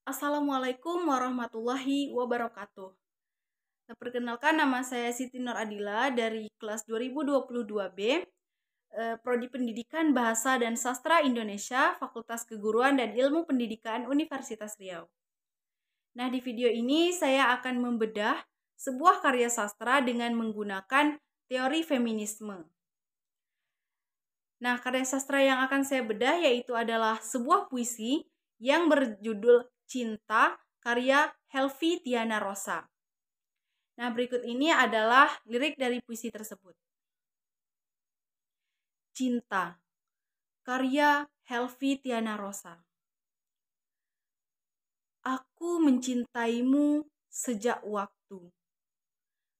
Assalamualaikum warahmatullahi wabarakatuh. Perkenalkan, nama saya Siti Nur Adila dari kelas 2022B, Prodi Pendidikan Bahasa dan Sastra Indonesia, Fakultas Keguruan dan Ilmu Pendidikan Universitas Riau. Nah, di video ini saya akan membedah sebuah karya sastra dengan menggunakan teori feminisme. Nah, karya sastra yang akan saya bedah yaitu adalah sebuah puisi yang berjudul Cinta, karya Helvi Tiana Rosa. Nah, berikut ini adalah lirik dari puisi tersebut. Cinta, karya Helvi Tiana Rosa. Aku mencintaimu sejak waktu,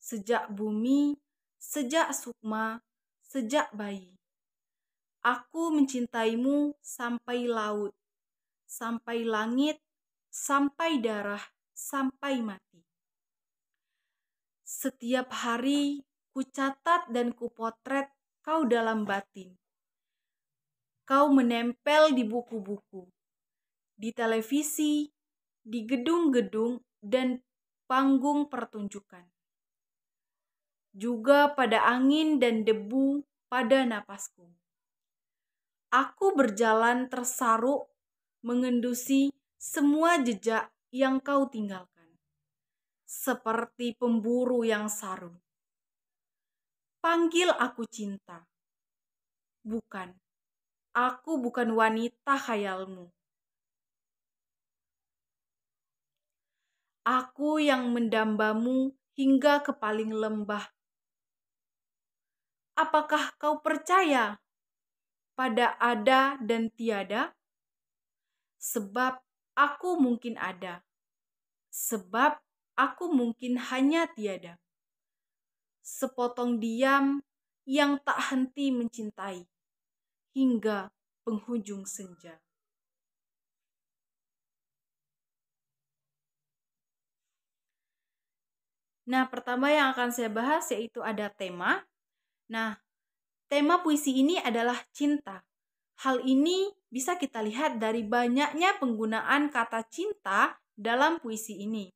sejak bumi, sejak sukma, sejak bayi. Aku mencintaimu sampai laut, sampai langit, sampai darah, sampai mati. Setiap hari kucatat dan kupotret kau dalam batin. Kau menempel di buku-buku, di televisi, di gedung-gedung dan panggung pertunjukan. Juga pada angin dan debu pada napasku. Aku berjalan tersaruk mengendusi semua jejak yang kau tinggalkan, seperti pemburu yang sarung. Panggil aku cinta. Bukan, aku bukan wanita khayalmu. Aku yang mendambamu hingga ke paling lembah. Apakah kau percaya pada ada dan tiada? Sebab aku mungkin ada. Sebab aku mungkin hanya tiada. Sepotong diam yang tak henti mencintai hingga penghujung senja. Nah, pertama yang akan saya bahas yaitu ada tema. Nah, tema puisi ini adalah cinta. Hal ini bisa kita lihat dari banyaknya penggunaan kata cinta dalam puisi ini.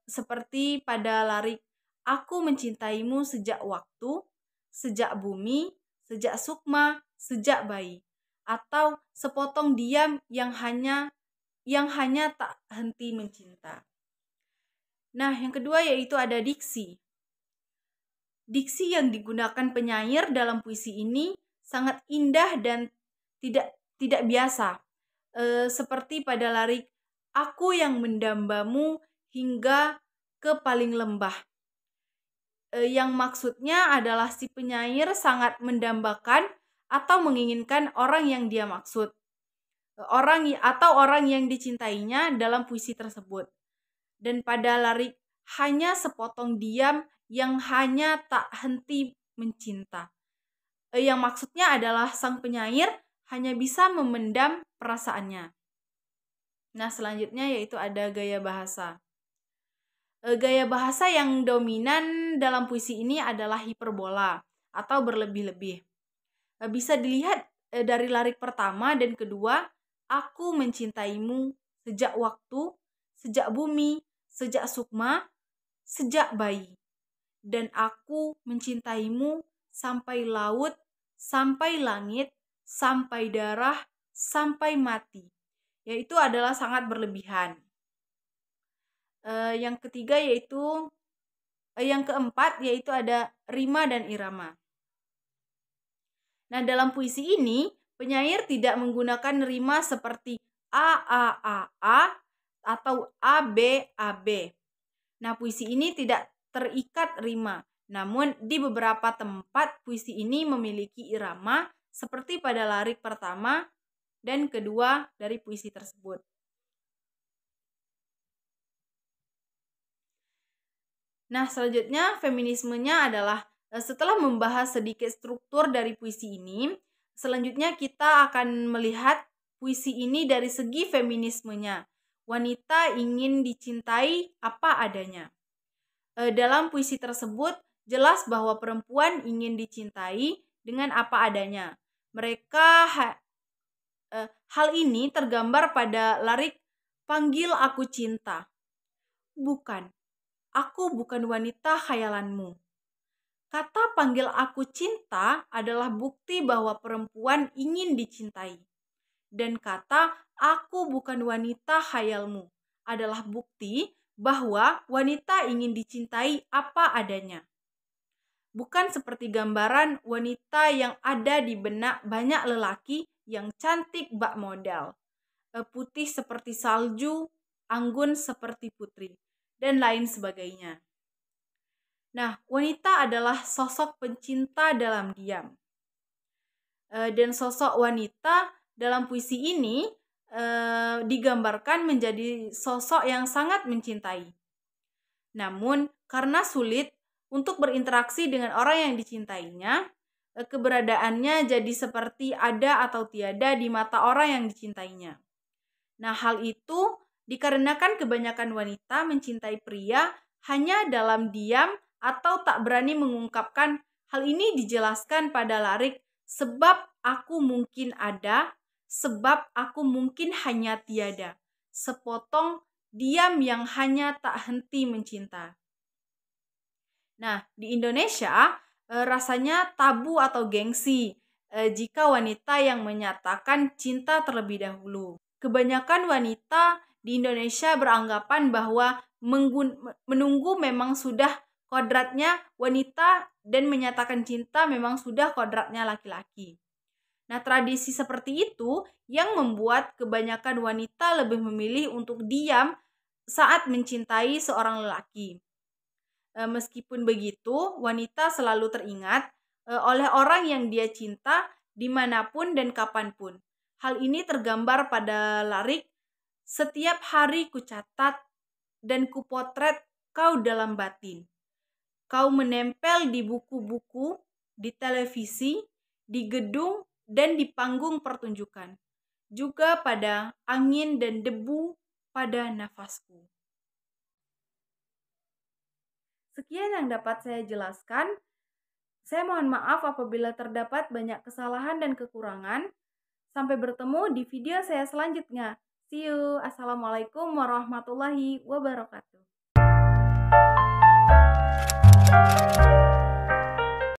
Seperti pada lirik, aku mencintaimu sejak waktu, sejak bumi, sejak sukma, sejak bayi. Atau sepotong diam yang hanya tak henti mencinta. Nah, yang kedua yaitu ada diksi. Diksi yang digunakan penyair dalam puisi ini sangat indah dan tidak biasa. Seperti pada lirik, aku yang mendambamu hingga ke paling lembah. Yang maksudnya adalah si penyair sangat mendambakan atau menginginkan orang yang dia maksud. Orang yang dicintainya dalam puisi tersebut. Dan pada lirik, hanya sepotong diam yang hanya tak henti mencinta. Yang maksudnya adalah sang penyair hanya bisa memendam perasaannya. Nah, selanjutnya yaitu ada gaya bahasa. Gaya bahasa yang dominan dalam puisi ini adalah hiperbola atau berlebih-lebih. Bisa dilihat dari lirik pertama dan kedua, aku mencintaimu sejak waktu, sejak bumi, sejak sukma, sejak bayi. Dan aku mencintaimu sampai laut, sampai langit, sampai darah, sampai mati. Yaitu adalah sangat berlebihan. Yang ketiga yaitu yang keempat yaitu ada rima dan irama. Nah, dalam puisi ini penyair tidak menggunakan rima seperti a atau ab. Nah, puisi ini tidak terikat rima. Namun di beberapa tempat puisi ini memiliki irama seperti pada lirik pertama dan kedua dari puisi tersebut. Nah, selanjutnya feminismenya adalah setelah membahas sedikit struktur dari puisi ini, selanjutnya kita akan melihat puisi ini dari segi feminismenya. Wanita ingin dicintai apa adanya. Dalam puisi tersebut jelas bahwa perempuan ingin dicintai dengan apa adanya. Hal ini tergambar pada lirik, panggil aku cinta. Bukan, aku bukan wanita khayalanmu. Kata panggil aku cinta adalah bukti bahwa perempuan ingin dicintai. Dan kata aku bukan wanita khayalmu adalah bukti bahwa wanita ingin dicintai apa adanya. Bukan seperti gambaran wanita yang ada di benak banyak lelaki yang cantik bak model, putih seperti salju, anggun seperti putri, dan lain sebagainya. Nah, wanita adalah sosok pencinta dalam diam. Dan sosok wanita dalam puisi ini digambarkan menjadi sosok yang sangat mencintai. Namun, karena sulit untuk berinteraksi dengan orang yang dicintainya, keberadaannya jadi seperti ada atau tiada di mata orang yang dicintainya. Nah, hal itu dikarenakan kebanyakan wanita mencintai pria hanya dalam diam atau tak berani mengungkapkan. Hal ini dijelaskan pada lirik sebab aku mungkin ada, sebab aku mungkin hanya tiada. Sepotong diam yang hanya tak henti mencinta. Nah, di Indonesia rasanya tabu atau gengsi jika wanita yang menyatakan cinta terlebih dahulu. Kebanyakan wanita di Indonesia beranggapan bahwa menunggu memang sudah kodratnya wanita dan menyatakan cinta memang sudah kodratnya laki-laki. Nah, tradisi seperti itu yang membuat kebanyakan wanita lebih memilih untuk diam saat mencintai seorang lelaki. Meskipun begitu, wanita selalu teringat oleh orang yang dia cinta dimanapun dan kapanpun. Hal ini tergambar pada lirik, setiap hari kucatat dan kupotret kau dalam batin. Kau menempel di buku-buku, di televisi, di gedung, dan di panggung pertunjukan. Juga pada angin dan debu pada nafasku. Sekian yang dapat saya jelaskan. Saya mohon maaf apabila terdapat banyak kesalahan dan kekurangan. Sampai bertemu di video saya selanjutnya. See you. Assalamualaikum warahmatullahi wabarakatuh.